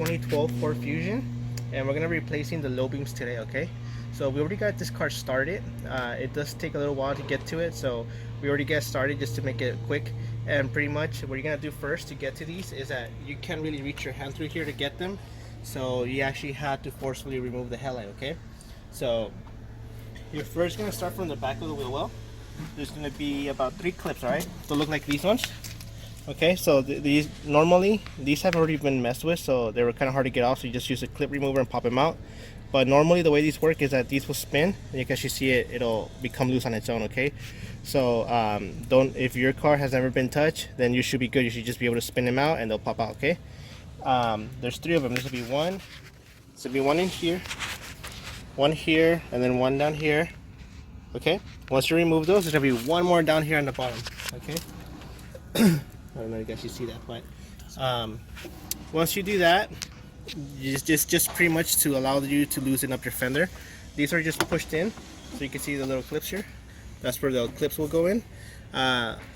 2012 Ford Fusion, and we're gonna be replacing the low beams today. Okay, so we already got this car started. It does take a little while to get to it, so we already get started just to make it quick. And pretty much what you're gonna do first to get to these is that you can't really reach your hand through here to get them, so you actually have to forcefully remove the headlight. Okay, so you're first gonna start from the back of the wheel well. There's gonna be about 3 clips, all right? So look like these ones. Okay, so these normally these have already been messed with, so they were kind of hard to get off. So you just use a clip remover and pop them out. But normally the way these work is that these will spin, and you can actually see it. It'll become loose on its own. Okay, so don't, if your car has never been touched, then you should be good. You should just be able to spin them out, and they'll pop out. Okay, there's 3 of them. This will be one. This will be one in here, one here, and then one down here. Okay, once you remove those, there's gonna be one more down here on the bottom. Okay. I don't know if you guys see that, but once you do that, you just pretty much to allow you to loosen up your fender. These are just pushed in, so you can see the little clips here. That's where the clips will go in.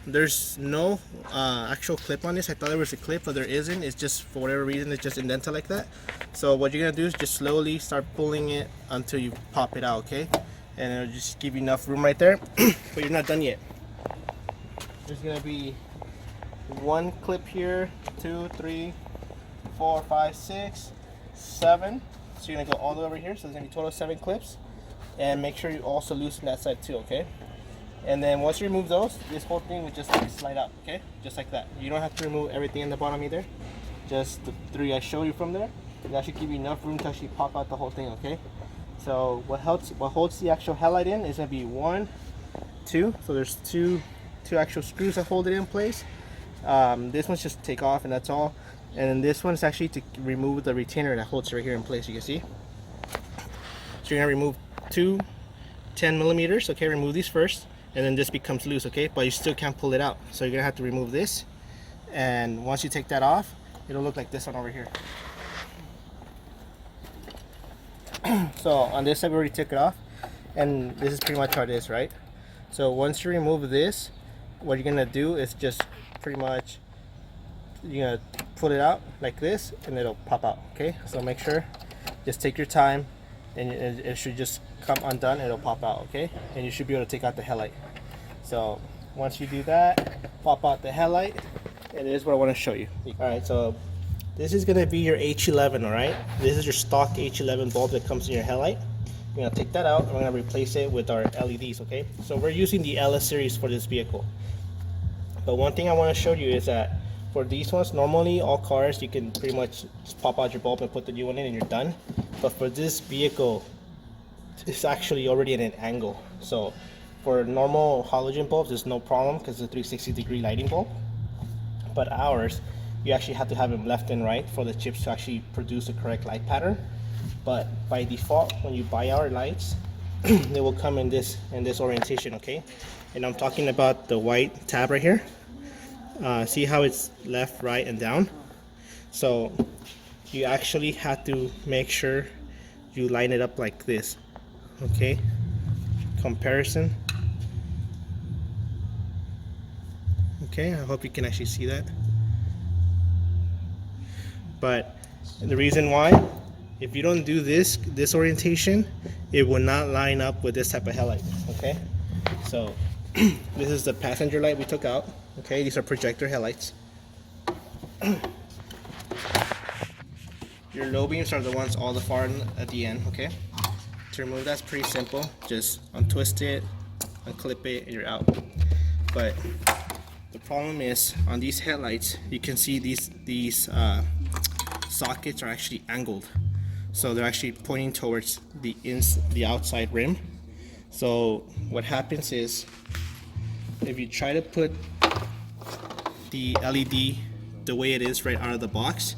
There's no actual clip on this. I thought there was a clip, but there isn't. It's just, for whatever reason, it's just indented like that. So what you're gonna do is just slowly start pulling it until you pop it out. Okay, and it'll just give you enough room right there. But you're not done yet. There's gonna be 1 clip here, 2, 3, 4, 5, 6, 7. So you're gonna go all the way over here. So there's gonna be a total of 7 clips. And make sure you also loosen that side too, okay? And then once you remove those, this whole thing will just like slide out, okay? Just like that. You don't have to remove everything in the bottom either. Just the 3 I showed you from there. That should give you enough room to actually pop out the whole thing, okay? So what holds the actual headlight in is gonna be 1, 2. So there's two actual screws that hold it in place. This one's just take off, and that's all. And then this one's actually to remove the retainer that holds it right here in place. You can see. So you're gonna remove 2 10 millimeters. Okay, remove these first, and then this becomes loose. Okay, but you still can't pull it out, so you're gonna have to remove this. And once you take that off, it'll look like this one over here. So on this side we already took it off, and this is pretty much how it is, right? So once you remove this, what you're gonna do is just pretty much you're gonna pull it out like this, and it'll pop out. Okay, so make sure, just take your time, and it should just come undone. It'll pop out. Okay, and you should be able to take out the headlight. So once you do that, pop out the headlight, and this is what I want to show you. All right, so this is gonna be your H11. All right, this is your stock H11 bulb that comes in your headlight. We're gonna take that out, and we're gonna replace it with our LEDs. Okay, so we're using the LS series for this vehicle. But one thing I want to show you is that for these ones, normally all cars you can pretty much just pop out your bulb and put the new one in and you're done. But for this vehicle, it's actually already at an angle. So for normal halogen bulbs, there's no problem because it's a 360-degree lighting bulb. But ours, you actually have to have them left and right for the chips to actually produce the correct light pattern. But by default, when you buy our lights, they will come in this orientation. Okay, and I'm talking about the white tab right here. See how it's left, right, and down? So you actually have to make sure you line it up like this. Okay, comparison. Okay, I hope you can actually see that. But the reason why, if you don't do this orientation, it will not line up with this type of headlight. Okay, so this is the passenger light we took out. Okay, these are projector headlights. Your low beams are the ones all the far at the end. Okay, to remove that's pretty simple. Just untwist it, unclip it, and you're out. But the problem is on these headlights, you can see these sockets are actually angled. So they're actually pointing towards the outside rim. So what happens is, if you try to put the LED the way it is right out of the box,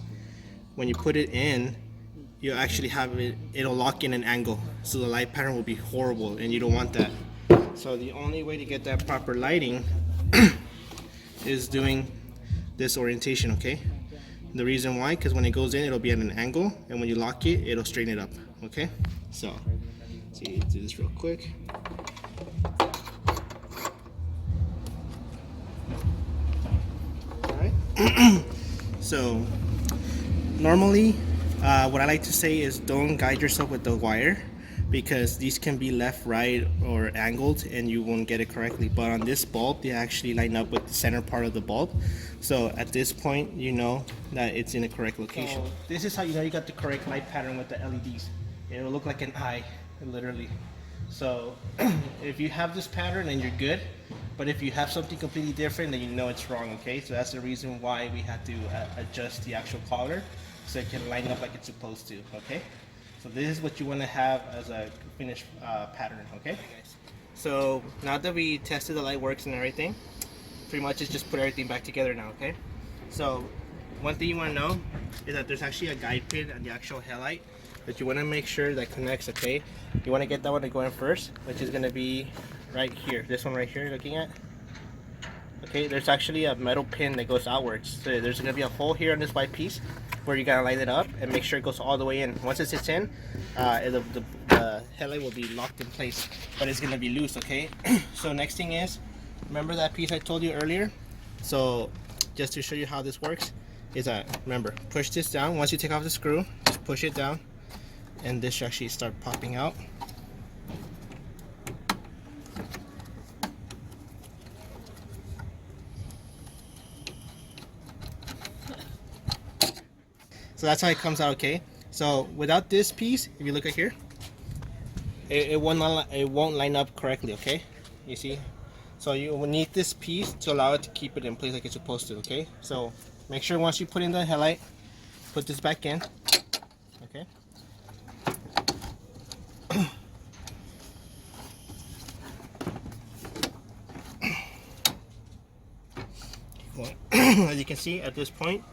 when you put it in, you actually have it'll lock in an angle. So the light pattern will be horrible, and you don't want that. So the only way to get that proper lighting is doing this orientation. Okay, the reason why, because when it goes in, it'll be at an angle, and when you lock it, it'll straighten it up. Okay, so let's see, do this real quick. All right. So normally What I like to say is don't guide yourself with the wire, because these can be left, right, or angled and you won't get it correctly. But on this bulb, they actually line up with the center part of the bulb. So at this point, you know that it's in the correct location. So this is how you know you got the correct light pattern with the LEDs. It'll look like an eye, literally. So if you have this pattern, then you're good. But if you have something completely different, then you know it's wrong, okay? So that's the reason why we had to adjust the actual collar so it can line up like it's supposed to, okay? So this is what you want to have as a finished pattern, okay? So now that we tested the light works and everything, pretty much it's just put everything back together now, okay? So one thing you want to know is that there's actually a guide pin on the actual headlight that you want to make sure that connects, okay? You want to get that one to go in first, which is going to be right here. This one right here you're looking at. Okay, there's actually a metal pin that goes outwards. So there's going to be a hole here on this white piece where you gotta light it up and make sure it goes all the way in. Once it sits in, the headlight will be locked in place, but it's gonna be loose, okay? So next thing is, remember that piece I told you earlier? So just to show you how this works, is that, remember, push this down. Once you take off the screw, just push it down, and this should actually start popping out. So that's how it comes out, okay? So without this piece, if you look at here, it won't line up correctly, okay? You see? So you will need this piece to allow it to keep it in place like it's supposed to, okay? So make sure once you put in the headlight, put this back in, okay? As you can see, at this point,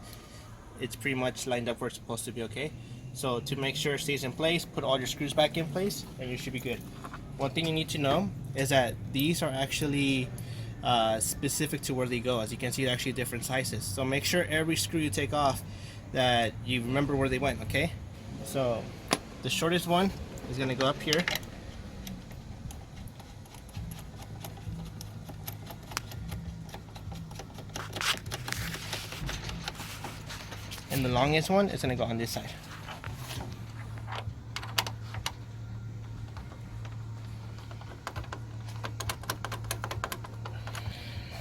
it's pretty much lined up where it's supposed to be, okay? So to make sure it stays in place, put all your screws back in place and you should be good. One thing you need to know is that these are actually specific to where they go. As you can see, they're actually different sizes. So make sure every screw you take off that you remember where they went, okay? So the shortest one is gonna go up here. And the longest one is going to go on this side.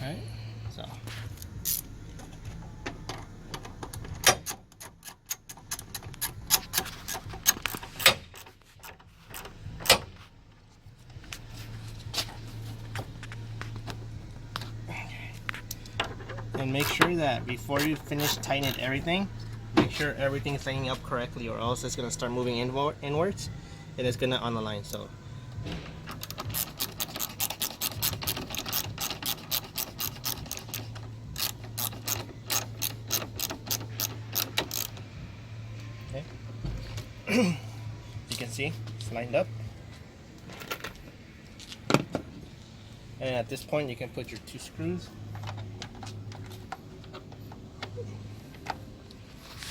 Alright, so. And make sure that before you finish tightening everything, make sure everything's lining up correctly, or else it's going to start moving inwards and it's going to unalign. So okay. You can see it's lined up, and at this point you can put your 2 screws.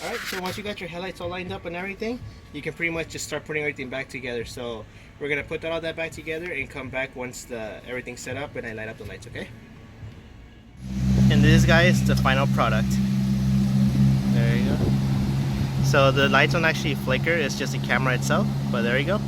Alright, so once you got your headlights all lined up and everything, you can pretty much just start putting everything back together. So we're going to put all that back together and come back once everything's set up and I light up the lights, okay? And this, guys, the final product. There you go. So the lights don't actually flicker, it's just the camera itself, but there you go.